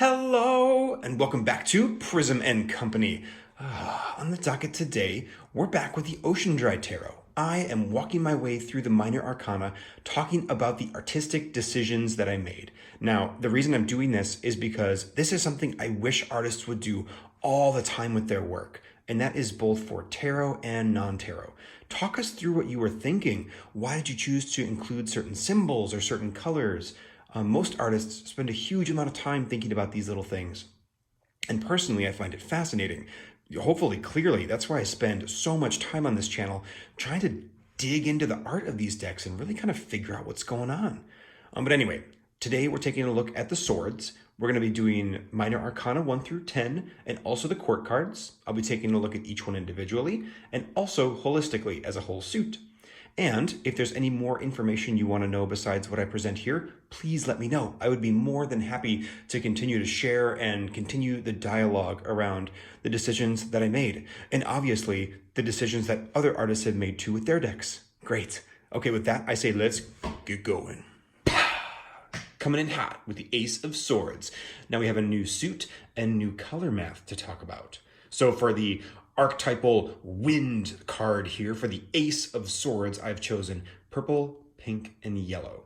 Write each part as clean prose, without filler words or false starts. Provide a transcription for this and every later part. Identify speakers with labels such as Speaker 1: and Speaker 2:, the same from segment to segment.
Speaker 1: Hello, and welcome back to Prism and Company. On the docket today, we're back with the OceanDry Tarot. I am walking my way through the minor arcana, talking about the artistic decisions that I made. Now, the reason I'm doing this is because this is something I wish artists would do all the time with their work, and that is both for tarot and non-tarot. Talk us through what you were thinking. Why did you choose to include certain symbols or certain colors? Most artists spend a huge amount of time thinking about these little things. And personally, I find it fascinating. Hopefully, clearly, that's why I spend so much time on this channel trying to dig into the art of these decks and really kind of figure out what's going on. But anyway, today we're taking a look at the swords. We're going to be doing minor arcana 1 through 10 and also the court cards. I'll be taking a look at each one individually and also holistically as a whole suit. And if there's any more information you want to know besides what I present here, please let me know. I would be more than happy to continue to share and continue the dialogue around the decisions that I made. And obviously, the decisions that other artists have made too with their decks. Great. Okay, with that, I say let's get going. Coming in hot with the Ace of Swords. Now we have a new suit and new color math to talk about. So for the archetypal wind card here, for the Ace of Swords, I've chosen purple, pink, and yellow.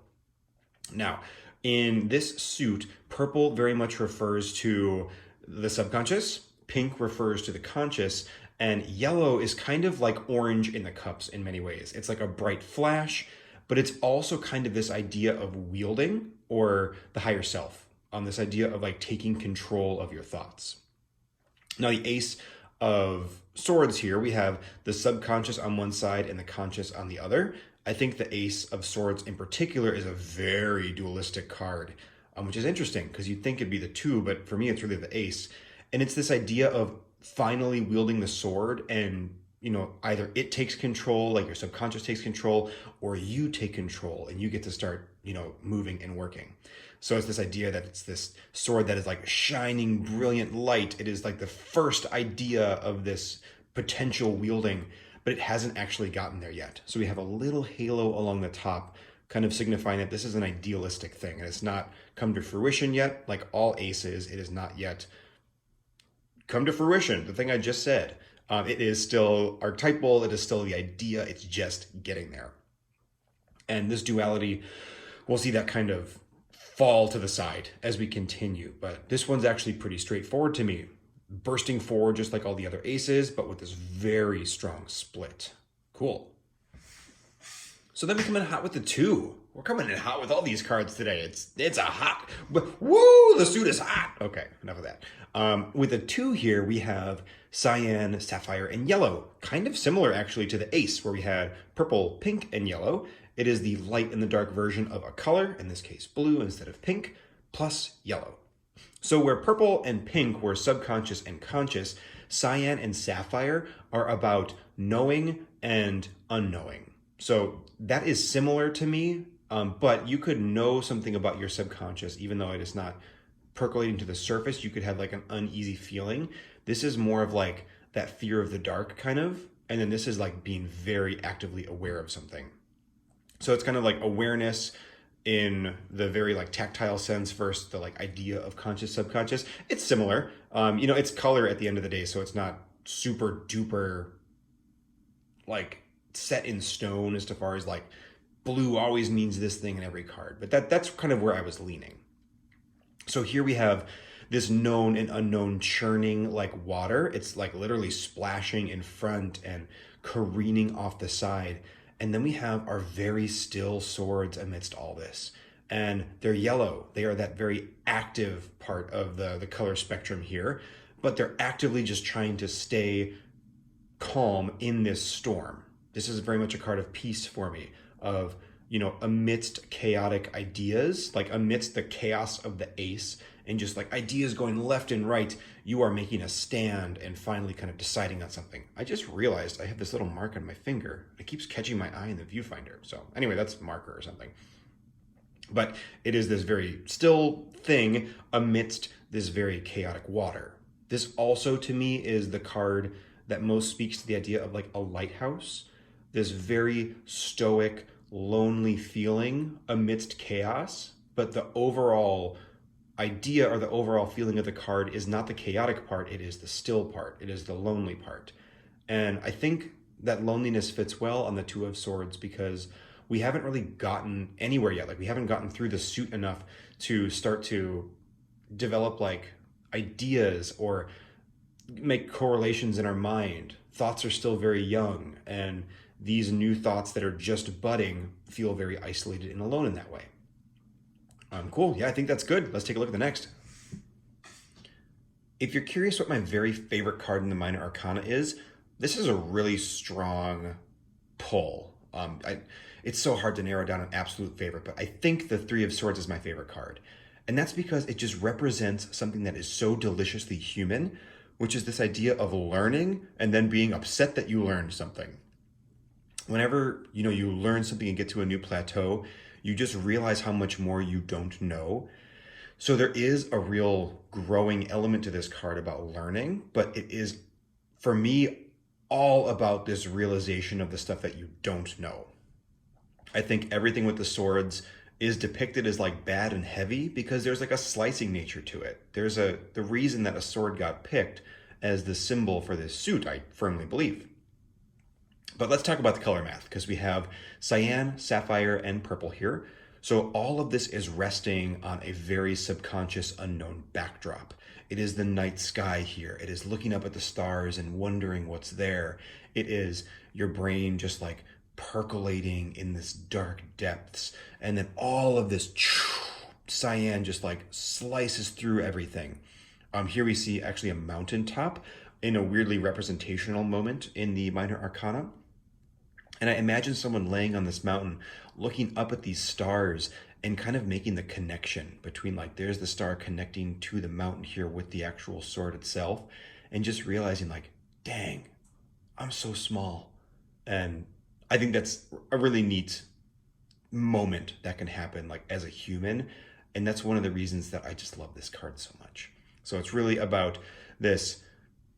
Speaker 1: Now, in this suit, purple very much refers to the subconscious, pink refers to the conscious, and yellow is kind of like orange in the cups in many ways. It's like a bright flash, but it's also kind of this idea of wielding or the higher self, on this idea of like taking control of your thoughts. Now, the Ace of Swords here, we have the subconscious on one side and the conscious on the other. I think the Ace of Swords in particular is a very dualistic card, which is interesting because you'd think it'd be the two, but for me, it's really the ace. And it's this idea of finally wielding the sword and, you know, either it takes control, like your subconscious takes control, or you take control and you get to start, you know, moving and working. So it's this idea that it's this sword that is like shining brilliant light. It is like the first idea of this potential wielding, but it hasn't actually gotten there yet. So we have a little halo along the top, kind of signifying that this is an idealistic thing and it's not come to fruition yet. Like all aces, it is not yet come to fruition. The thing I just said, it is still archetypal. It is still the idea. It's just getting there. And this duality, we'll see that kind of fall to the side as we continue. But this one's actually pretty straightforward to me. Bursting forward just like all the other aces, but with this very strong split. Cool. So then we come in hot with the 2. We're coming in hot with all these cards today. It's a hot, woo, the suit is hot. Okay, enough of that. With the 2 here, we have cyan, sapphire, and yellow. Kind of similar actually to the ace where we had purple, pink, and yellow. It is the light and the dark version of a color, in this case blue instead of pink, plus yellow. So where purple and pink were subconscious and conscious, cyan and sapphire are about knowing and unknowing. So that is similar to me, but you could know something about your subconscious, even though it is not percolating to the surface. You could have like an uneasy feeling. This is more of like that fear of the dark kind of, and then this is like being very actively aware of something. So it's kind of like awareness in the very like tactile sense versus the like idea of conscious subconscious. It's similar. You know, it's color at the end of the day, so it's not super duper like set in stone as far as like blue always means this thing in every card. But that's kind of where I was leaning. So here we have this known and unknown churning like water. It's like literally splashing in front and careening off the side. And then we have our very still swords amidst all this. And they're yellow. They are that very active part of the color spectrum here, but they're actively just trying to stay calm in this storm. This is very much a card of peace for me, of, you know, amidst chaotic ideas, like amidst the chaos of the ace and just like ideas going left and right, you are making a stand and finally kind of deciding on something. I just realized I have this little mark on my finger. It keeps catching my eye in the viewfinder. So anyway, that's a marker or something. But it is this very still thing amidst this very chaotic water. This also to me is the card that most speaks to the idea of like a lighthouse, this very stoic, lonely feeling amidst chaos, but the overall idea or the overall feeling of the card is not the chaotic part, it is the still part, it is the lonely part. And I think that loneliness fits well on the Two of Swords because we haven't really gotten anywhere yet. Like we haven't gotten through the suit enough to start to develop like ideas or make correlations in our mind. Thoughts are still very young, and these new thoughts that are just budding feel very isolated and alone in that way. Cool. Yeah, I think that's good. Let's take a look at the next. If you're curious what my very favorite card in the Minor Arcana is, this is a really strong pull. It's so hard to narrow down an absolute favorite, but I think the Three of Swords is my favorite card. And that's because it just represents something that is so deliciously human, which is this idea of learning and then being upset that you learned something. Whenever, you learn something and get to a new plateau, you just realize how much more you don't know. So there is a real growing element to this card about learning, but it is, for me, all about this realization of the stuff that you don't know. I think everything with the swords is depicted as like bad and heavy because there's like a slicing nature to it. There's the reason that a sword got picked as the symbol for this suit, I firmly believe. But let's talk about the color math because we have cyan, sapphire, and purple here. So all of this is resting on a very subconscious unknown backdrop. It is the night sky here. It is looking up at the stars and wondering what's there. It is your brain just like percolating in this dark depths. And then all of this cyan just like slices through everything. Here we see actually a mountaintop in a weirdly representational moment in the Minor Arcana. And I imagine someone laying on this mountain, looking up at these stars and kind of making the connection between like, there's the star connecting to the mountain here with the actual sword itself. And just realizing like, dang, I'm so small. And I think that's a really neat moment that can happen like as a human. And that's one of the reasons that I just love this card so much. So it's really about this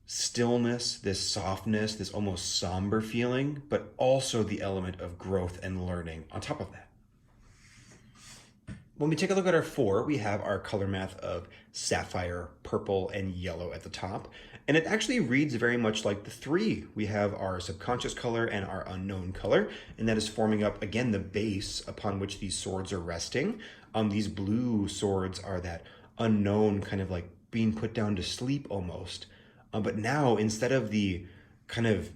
Speaker 1: stillness, this softness, this almost somber feeling, but also the element of growth and learning on top of that. When we take a look at our 4, we have our color math of sapphire, purple, and yellow at the top. And it actually reads very much like the 3. We have our subconscious color and our unknown color, and that is forming up, again, the base upon which these swords are resting. These blue swords are that unknown kind of like being put down to sleep almost. But now, instead of the kind of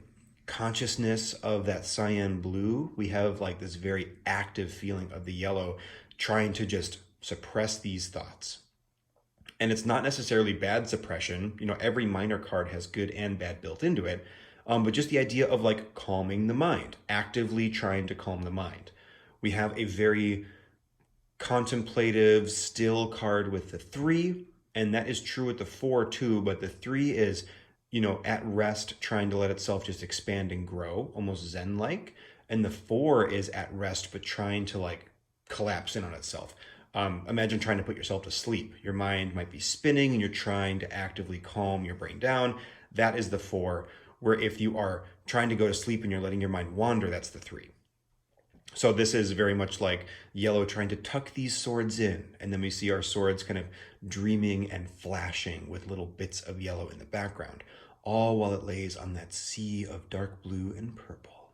Speaker 1: consciousness of that cyan blue, we have like this very active feeling of the yellow trying to just suppress these thoughts. And it's not necessarily bad suppression. Every minor card has good and bad built into it. But just the idea of like calming the mind, actively trying to calm the mind. We have a very contemplative, still card with the 3. And that is true with the 4 too, but the 3 is, at rest, trying to let itself just expand and grow, almost Zen-like. And the 4 is at rest, but trying to like collapse in on itself. Imagine trying to put yourself to sleep. Your mind might be spinning and you're trying to actively calm your brain down. That is the 4, where if you are trying to go to sleep and you're letting your mind wander, that's the 3. So this is very much like yellow trying to tuck these swords in. And then we see our swords kind of dreaming and flashing with little bits of yellow in the background, all while it lays on that sea of dark blue and purple.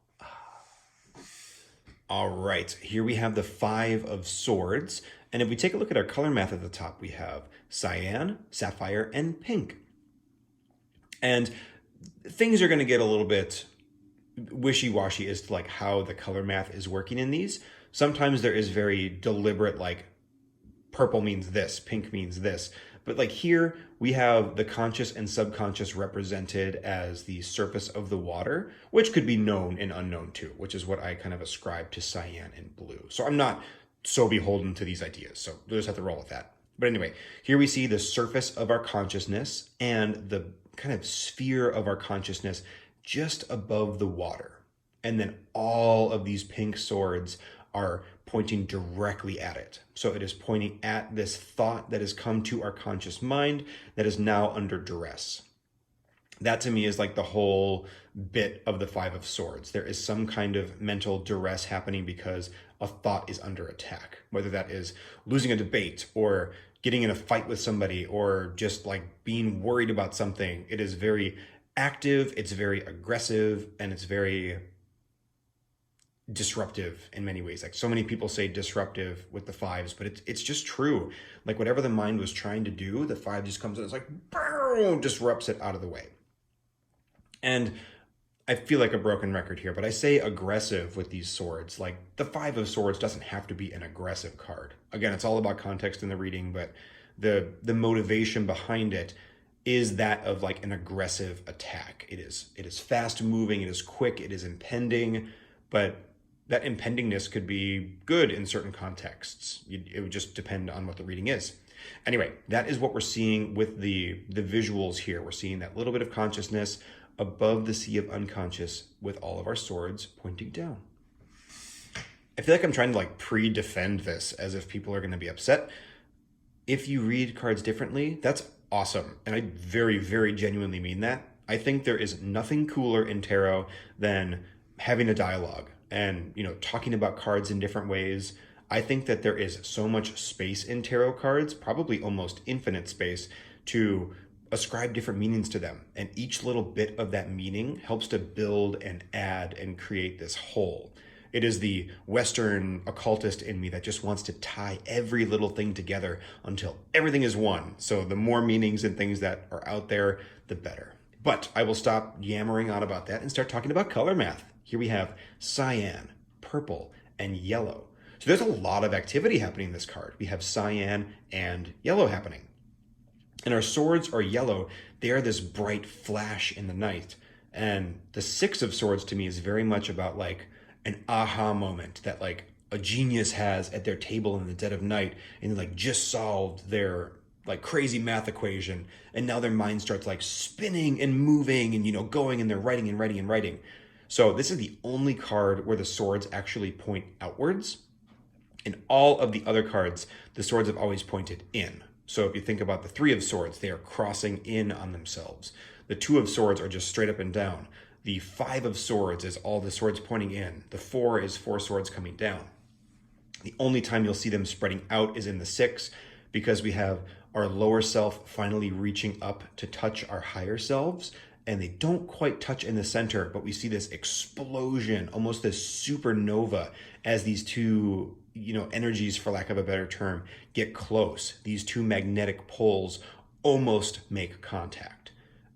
Speaker 1: All right, here we have the 5 of Swords. And if we take a look at our color math at the top, we have cyan, sapphire, and pink. And things are going to get a little bit wishy-washy as to like how the color math is working in these. Sometimes there is very deliberate, like purple means this, pink means this. But like here, we have the conscious and subconscious represented as the surface of the water, which could be known and unknown too, which is what I kind of ascribe to cyan and blue. So I'm not so beholden to these ideas, so we'll just have to roll with that. But anyway, here we see the surface of our consciousness and the kind of sphere of our consciousness just above the water. And then all of these pink swords are pointing directly at it. So it is pointing at this thought that has come to our conscious mind that is now under duress. That to me is like the whole bit of the 5 of Swords. There is some kind of mental duress happening because a thought is under attack, whether that is losing a debate or getting in a fight with somebody or just like being worried about something. It is very active, it's very aggressive, and it's very disruptive in many ways. Like so many people say disruptive with the fives, but it's just true. Like whatever the mind was trying to do, the five just comes in, it's like, boom, disrupts it out of the way. And I feel like a broken record here, but I say aggressive with these swords. Like the Five of Swords doesn't have to be an aggressive card. Again, it's all about context in the reading, but the motivation behind it is that of like an aggressive attack. It is fast moving, it is quick, it is impending, but that impendingness could be good in certain contexts. It would just depend on what the reading is. Anyway, that is what we're seeing with the visuals here. We're seeing that little bit of consciousness above the sea of unconscious with all of our swords pointing down. I feel like I'm trying to like pre-defend this as if people are going to be upset. If you read cards differently, that's awesome. And I very, very genuinely mean that. I think there is nothing cooler in tarot than having a dialogue and, you know, talking about cards in different ways. I think that there is so much space in tarot cards, probably almost infinite space, to ascribe different meanings to them. And each little bit of that meaning helps to build and add and create this whole. It is the Western occultist in me that just wants to tie every little thing together until everything is one. So the more meanings and things that are out there, the better. But I will stop yammering on about that and start talking about color math. Here we have cyan, purple, and yellow. So there's a lot of activity happening in this card. We have cyan and yellow happening. And our swords are yellow. They are this bright flash in the night. And the Six of Swords to me is very much about like an aha moment that like a genius has at their table in the dead of night and like just solved their like crazy math equation. And now their mind starts like spinning and moving and, you know, going, and they're writing and writing and writing. So this is the only card where the swords actually point outwards. In all of the other cards, the swords have always pointed in. So if you think about the Three of Swords, they are crossing in on themselves. The Two of Swords are just straight up and down. The Five of Swords is all the swords pointing in. The Four is four swords coming down. The only time you'll see them spreading out is in the Six, because we have our lower self finally reaching up to touch our higher selves, and they don't quite touch in the center, but we see this explosion, almost this supernova, as these two, you know, energies, for lack of a better term, get close. These two magnetic poles almost make contact.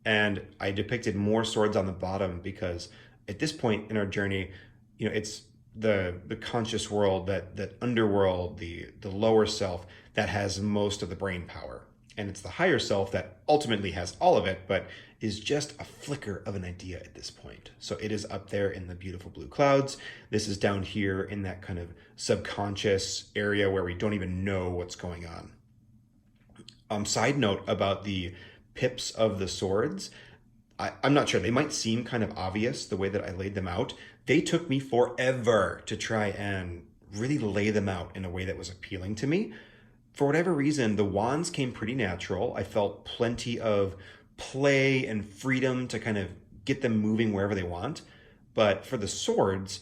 Speaker 1: And I depicted more swords on the bottom because at this point in our journey, you know, it's the conscious world, that underworld, the lower self that has most of the brain power. And it's the higher self that ultimately has all of it, but is just a flicker of an idea at this point. So it is up there in the beautiful blue clouds. This is down here in that kind of subconscious area where we don't even know what's going on. Side note about the pips of the swords, I'm not sure. They might seem kind of obvious the way that I laid them out. They took me forever to try and really lay them out in a way that was appealing to me. For whatever reason, the wands came pretty natural. I felt plenty of play and freedom to kind of get them moving wherever they want. But for the swords,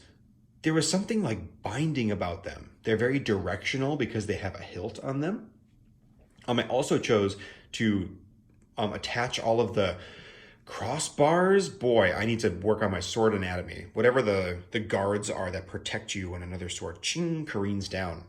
Speaker 1: there was something like binding about them. They're very directional because they have a hilt on them. I also chose to attach all of the crossbars. Boy, I need to work on my sword anatomy. Whatever the guards are that protect you when another sword ching careens down.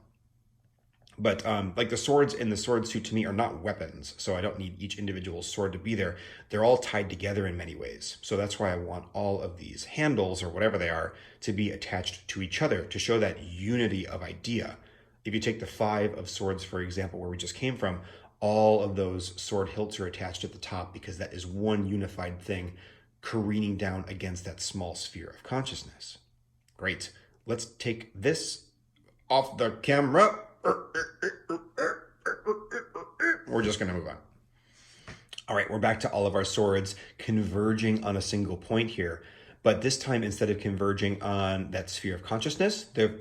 Speaker 1: But like the swords in the sword suit to me are not weapons, so I don't need each individual sword to be there. They're all tied together in many ways. So that's why I want all of these handles, or whatever they are, to be attached to each other to show that unity of idea. If you take the Five of Swords, for example, where we just came from, all of those sword hilts are attached at the top because that is one unified thing careening down against that small sphere of consciousness. Great. Let's take this off the camera. We're just going to move on. All right, we're back to all of our swords converging on a single point here. But this time, instead of converging on that sphere of consciousness, they're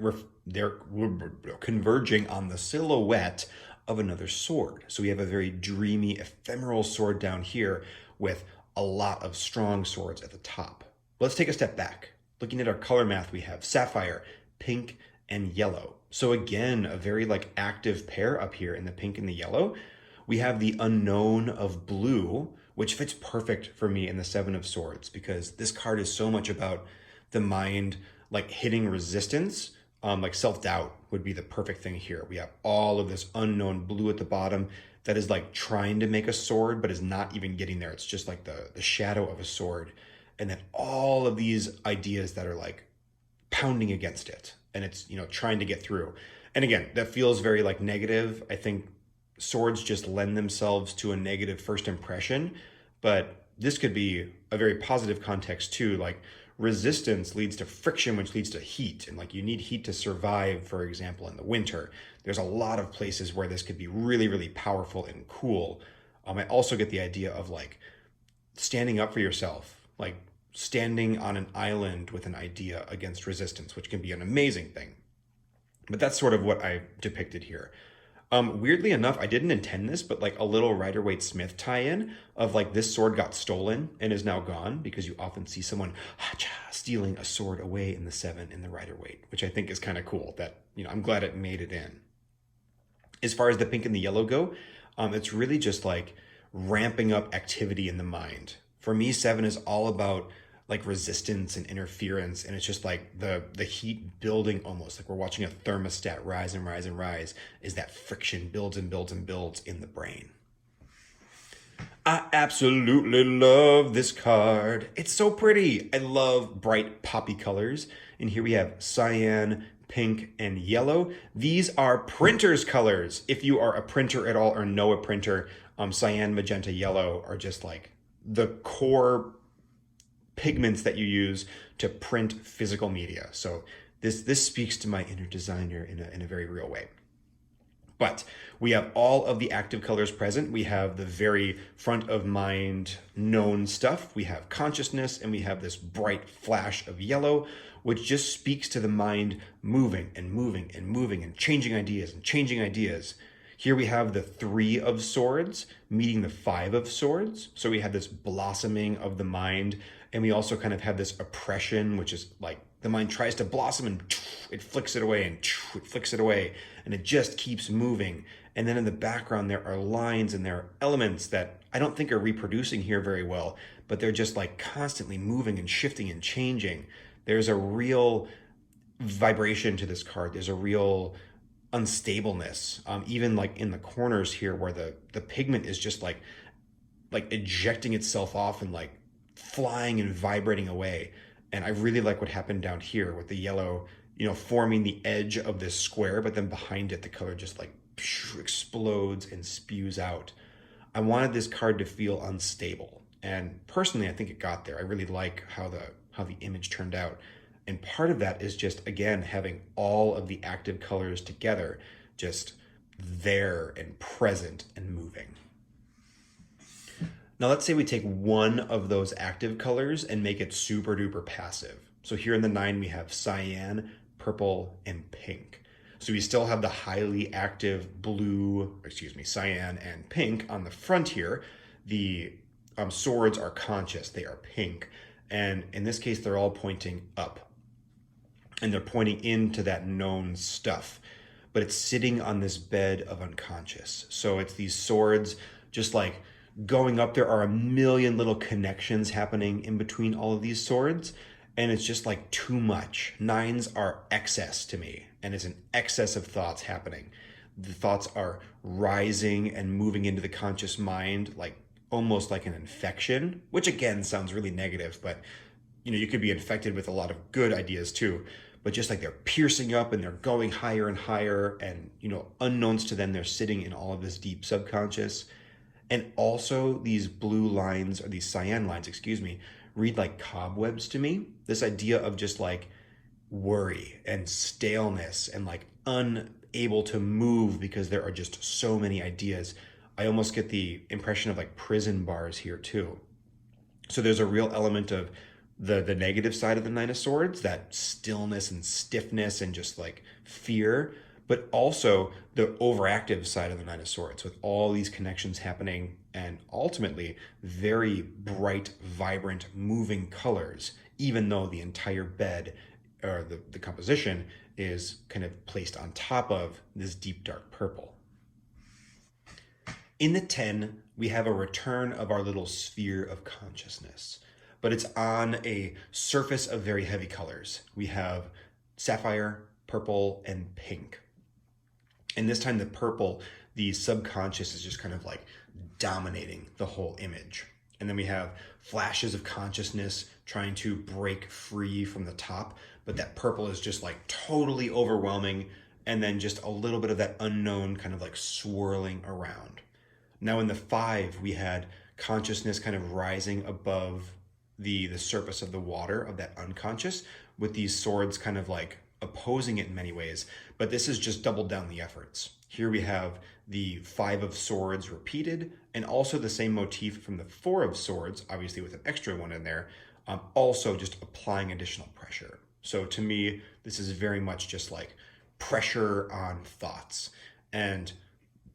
Speaker 1: converging on the silhouette of another sword. So we have a very dreamy, ephemeral sword down here with a lot of strong swords at the top. Let's take a step back. Looking at our color math, we have sapphire, pink, and yellow. So again, a very like active pair up here in the pink and the yellow. We have the unknown of blue, which fits perfect for me in the Seven of Swords, because this card is so much about the mind like hitting resistance. Like self-doubt would be the perfect thing here. We have all of this unknown blue at the bottom that is like trying to make a sword, but is not even getting there. It's just like the shadow of a sword. And then all of these ideas that are like pounding against it. And it's, you know, trying to get through. And again, that feels very like negative. I think swords just lend themselves to a negative first impression, but this could be a very positive context too. Like resistance leads to friction, which leads to heat. And like you need heat to survive, for example, in the winter. There's a lot of places where this could be really, really powerful and cool. I also get the idea of like standing up for yourself, like standing on an island with an idea against resistance, which can be an amazing thing. But that's sort of what I depicted here. Weirdly enough, I didn't intend this, but like a little Rider-Waite-Smith tie-in of like this sword got stolen and is now gone, because you often see someone stealing a sword away in the Seven in the Rider-Waite, which I think is kind of cool. That, you know, I'm glad it made it in. As far as the pink and the yellow go, it's really just like ramping up activity in the mind. For me, Seven is all about like resistance and interference, and it's just like the heat building, almost like we're watching a thermostat rise and rise and rise, is that friction builds and builds and builds in the brain. I absolutely love this card. It's so pretty. I love bright poppy colors. And here we have cyan, pink, and yellow. These are printer's colors. If you are a printer at all or know a printer, cyan, magenta, yellow are just like the core pigments that you use to print physical media. So this speaks to my inner designer in a very real way. But we have all of the active colors present. We have the very front of mind known stuff. We have consciousness, and we have this bright flash of yellow, which just speaks to the mind moving and moving and moving and changing ideas and changing ideas. Here we have the Three of Swords meeting the Five of Swords. So we have this blossoming of the mind, and we also kind of have this oppression, which is like the mind tries to blossom and it flicks it away and it flicks it away, and it just keeps moving. And then in the background, there are lines and there are elements that I don't think are reproducing here very well, but they're just like constantly moving and shifting and changing. There's a real vibration to this card. There's a real unstableness, even like in the corners here where the pigment is just like ejecting itself off and like flying and vibrating away. And I really like what happened down here with the yellow, you know, forming the edge of this square, but then behind it, the color just like explodes and spews out. I wanted this card to feel unstable. And personally, I think it got there. I really like how the image turned out. And part of that is just, again, having all of the active colors together, just there and present and moving. Now let's say we take one of those active colors and make it super duper passive. So here in the 9, we have cyan, purple, and pink. So we still have the highly active cyan and pink on the front here. The swords are conscious, they are pink. And in this case, they're all pointing up. And they're pointing into that known stuff. But it's sitting on this bed of unconscious. So it's these swords just like going up. There are a million little connections happening in between all of these swords. And it's just like too much. 9s are excess to me. And it's an excess of thoughts happening. The thoughts are rising and moving into the conscious mind, like almost like an infection, which again sounds really negative, but you know, you could be infected with a lot of good ideas too. But just like they're piercing up and they're going higher and higher, and you know, unknowns to them, they're sitting in all of this deep subconscious. And also these blue lines, or these cyan lines, read like cobwebs to me. This idea of just like worry and staleness and like unable to move because there are just so many ideas. I almost get the impression of like prison bars here too. So there's a real element of the negative side of the 9 of Swords, that stillness and stiffness and just like fear, but also the overactive side of the 9 of Swords with all these connections happening and ultimately very bright, vibrant, moving colors, even though the entire bed or the composition is kind of placed on top of this deep dark purple. In the 10, we have a return of our little sphere of consciousness, but it's on a surface of very heavy colors. We have sapphire, purple, and pink. And this time the purple, the subconscious is just kind of like dominating the whole image. And then we have flashes of consciousness trying to break free from the top, but that purple is just like totally overwhelming, and then just a little bit of that unknown kind of like swirling around. Now in the 5, we had consciousness kind of rising above the surface of the water of that unconscious, with these swords kind of like opposing it in many ways, but this has just doubled down the efforts. Here we have the 5 of swords repeated, and also the same motif from the 4 of swords, obviously with an extra one in there, also just applying additional pressure. So to me, this is very much just like pressure on thoughts, and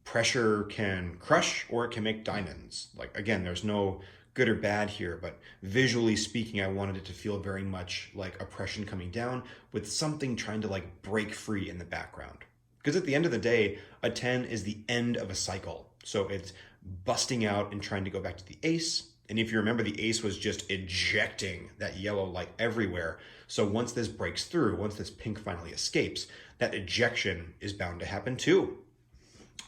Speaker 1: pressure can crush or it can make diamonds. Like, again, there's no good or bad here, but visually speaking, I wanted it to feel very much like oppression coming down with something trying to like break free in the background. Because at the end of the day, a 10 is the end of a cycle. So it's busting out and trying to go back to the ace. And if you remember, the ace was just ejecting that yellow light everywhere. So once this breaks through, once this pink finally escapes, that ejection is bound to happen too.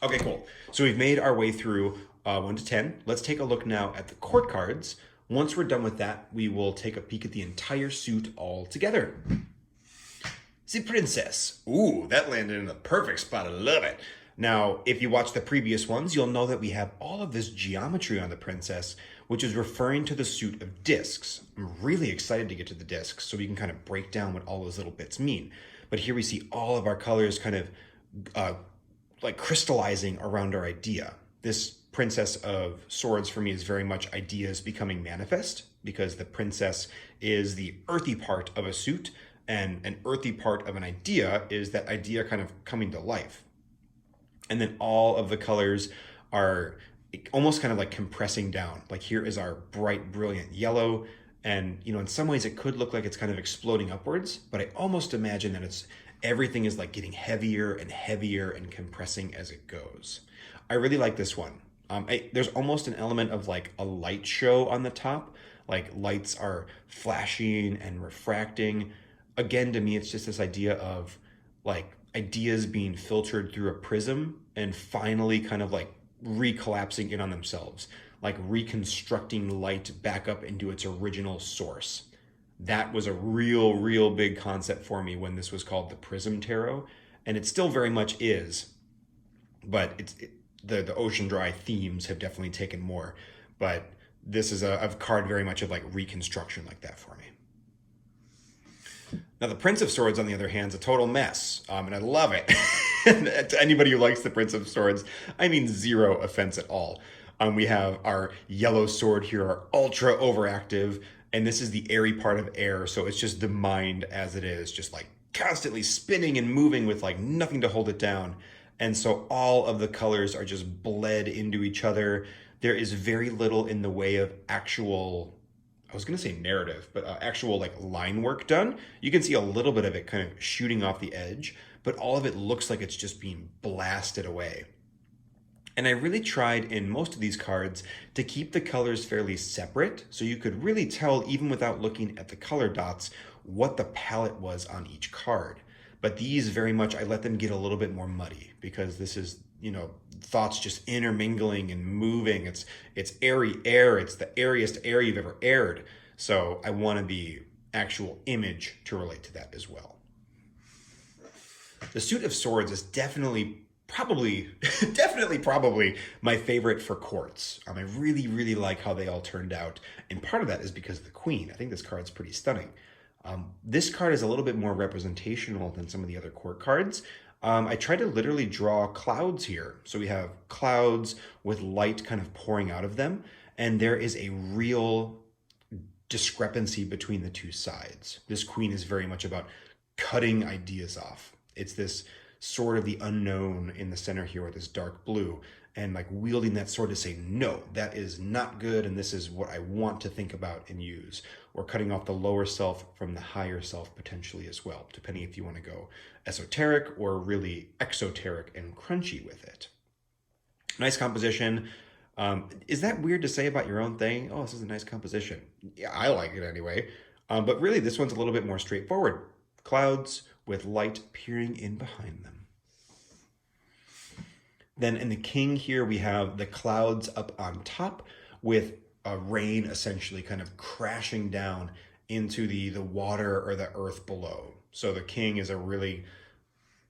Speaker 1: Okay, cool. So we've made our way through 1 to 10. Let's take a look now at the court cards. Once we're done with that, we will take a peek at the entire suit all together. The princess. Ooh, that landed in the perfect spot. I love it. Now, if you watch the previous ones, you'll know that we have all of this geometry on the princess, which is referring to the suit of discs. I'm really excited to get to the discs so we can kind of break down what all those little bits mean. But here we see all of our colors kind of like crystallizing around our idea. This Princess of Swords for me is very much ideas becoming manifest, because the princess is the earthy part of a suit, and an earthy part of an idea is that idea kind of coming to life. And then all of the colors are almost kind of like compressing down. Like here is our bright, brilliant yellow. And, you know, in some ways it could look like it's kind of exploding upwards, but I almost imagine that everything is like getting heavier and compressing as it goes. I really like this one. There's almost an element of like a light show on the top. Like lights are flashing and refracting. Again, to me, it's just this idea of like ideas being filtered through a prism and finally kind of like recollapsing in on themselves, like reconstructing light back up into its original source. That was a real big concept for me when this was called the Prism Tarot, and it still very much is, but the OceanDry themes have definitely taken more, but this is a card very much of like reconstruction like that for me. Now the Prince of Swords, on the other hand, is a total mess, and I love it. To anybody who likes the Prince of Swords, I mean zero offense at all. We have our yellow sword here, our ultra overactive, and this is the airy part of air, so it's just the mind as it is, just like constantly spinning and moving with like nothing to hold it down. And so all of the colors are just bled into each other. There is very little in the way of actual, I was going to say narrative, but actual like line work done. You can see a little bit of it kind of shooting off the edge, but all of it looks like it's just being blasted away. And I really tried in most of these cards to keep the colors fairly separate, so you could really tell, even without looking at the color dots, what the palette was on each card. But these very much, I let them get a little bit more muddy, because this is, you know, thoughts just intermingling and moving. It's airy air. It's the airiest air you've ever aired. So I wanted the actual image to relate to that as well. The Suit of Swords is definitely probably my favorite for courts. I really like how they all turned out. And part of that is because of the Queen. I think this card's pretty stunning. This card is a little bit more representational than some of the other court cards. I tried to literally draw clouds here. So we have clouds with light kind of pouring out of them. And there is a real discrepancy between the two sides. This Queen is very much about cutting ideas off. It's this sword of the unknown in the center here with this dark blue. and like wielding that sword to say, no, that is not good, and this is what I want to think about and use, or cutting off the lower self from the higher self potentially as well, depending if you want to go esoteric or really exoteric and crunchy with it. Nice composition. Is that weird to say about your own thing? Oh, this is a nice composition. Yeah, I like it anyway. But really, this one's a little bit more straightforward. Clouds with light peering in behind them. Then in the king here, we have the clouds up on top with rain essentially kind of crashing down into the water or the earth below. So the king is a really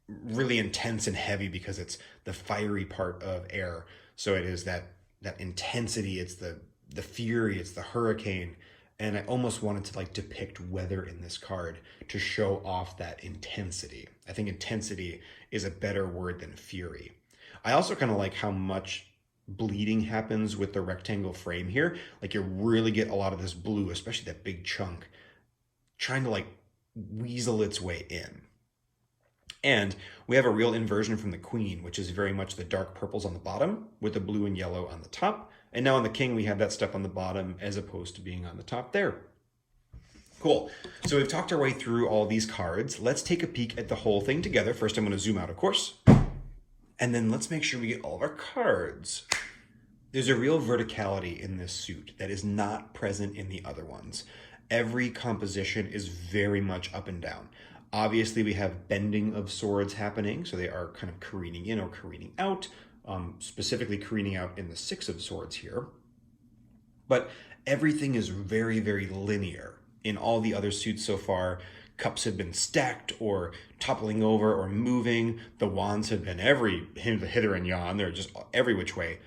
Speaker 1: intense and heavy because it's the fiery part of air. So it is that intensity, it's the fury, it's the hurricane. And I almost wanted to like depict weather in this card to show off that intensity. I think intensity is a better word than fury. I also kind of like how much bleeding happens with the rectangle frame here. Like you really get a lot of this blue, especially that big chunk, trying to like weasel its way in. And we have a real inversion from the queen, which is very much the dark purples on the bottom with the blue and yellow on the top. And now on the king, we have that stuff on the bottom as opposed to being on the top there. Cool. So we've talked our way through all these cards. Let's take a peek at the whole thing together. First, I'm going to zoom out, of course. And then let's make sure we get all of our cards. There's a real verticality in this suit that is not present in the other ones. Every composition is very much up and down. Obviously, we have bending of swords happening, so they are kind of careening in or careening out, specifically careening out in the Six of Swords here. But everything is very, very linear. In all the other suits so far, cups have been stacked or toppling over or moving. The wands have been every hither and yon. They're just every which way.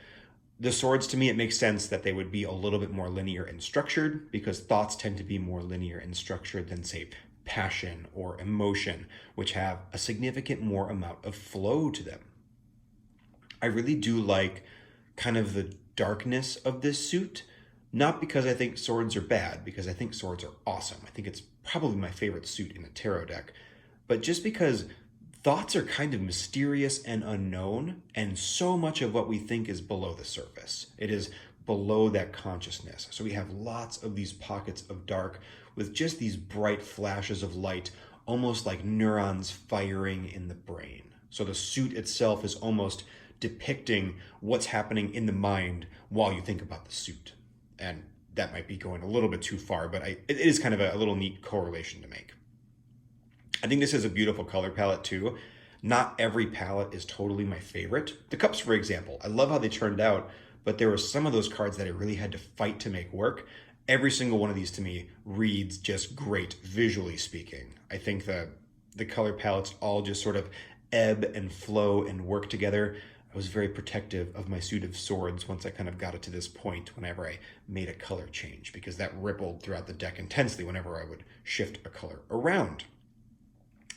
Speaker 1: The swords, to me, it makes sense that they would be a little bit more linear and structured because thoughts tend to be more linear and structured than, say, passion or emotion, which have a significant more amount of flow to them. I really do like kind of the darkness of this suit, not because I think swords are bad, because I think swords are awesome. I think it's probably my favorite suit in a tarot deck, but just because thoughts are kind of mysterious and unknown, and so much of what we think is below the surface. It is below that consciousness. So we have lots of these pockets of dark with just these bright flashes of light, almost like neurons firing in the brain. So the suit itself is almost depicting what's happening in the mind while you think about the suit. And that might be going a little bit too far, but it is kind of a little neat correlation to make. I think this is a beautiful color palette too. Not every palette is totally my favorite. The cups, for example, I love how they turned out, but there were some of those cards that I really had to fight to make work. Every single one of these to me reads just great, visually speaking. I think the color palettes all just sort of ebb and flow and work together. I was very protective of my suit of swords once I kind of got it to this point whenever I made a color change, because that rippled throughout the deck intensely whenever I would shift a color around.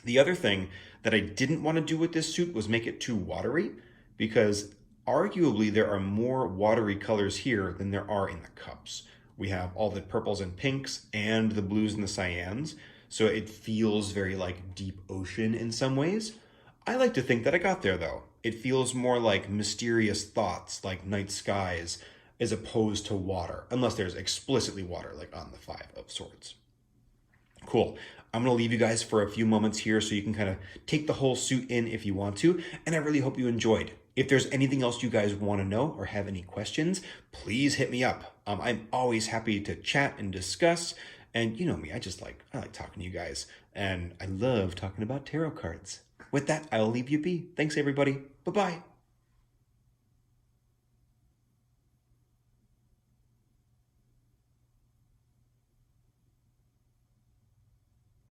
Speaker 1: The other thing that I didn't want to do with this suit was make it too watery, because arguably there are more watery colors here than there are in the cups. We have all the purples and pinks and the blues and the cyans, so it feels very like deep ocean in some ways. I like to think that I got there though. It feels more like mysterious thoughts, like night skies, as opposed to water, unless there's explicitly water, like on the Five of Swords. Cool. I'm going to leave you guys for a few moments here so you can kind of take the whole suit in if you want to, and I really hope you enjoyed. If there's anything else you guys want to know or have any questions, please hit me up. I'm always happy to chat and discuss, and you know me, I like talking to you guys, and I love talking about tarot cards. With that, I'll leave you be. Thanks, everybody. Bye-bye.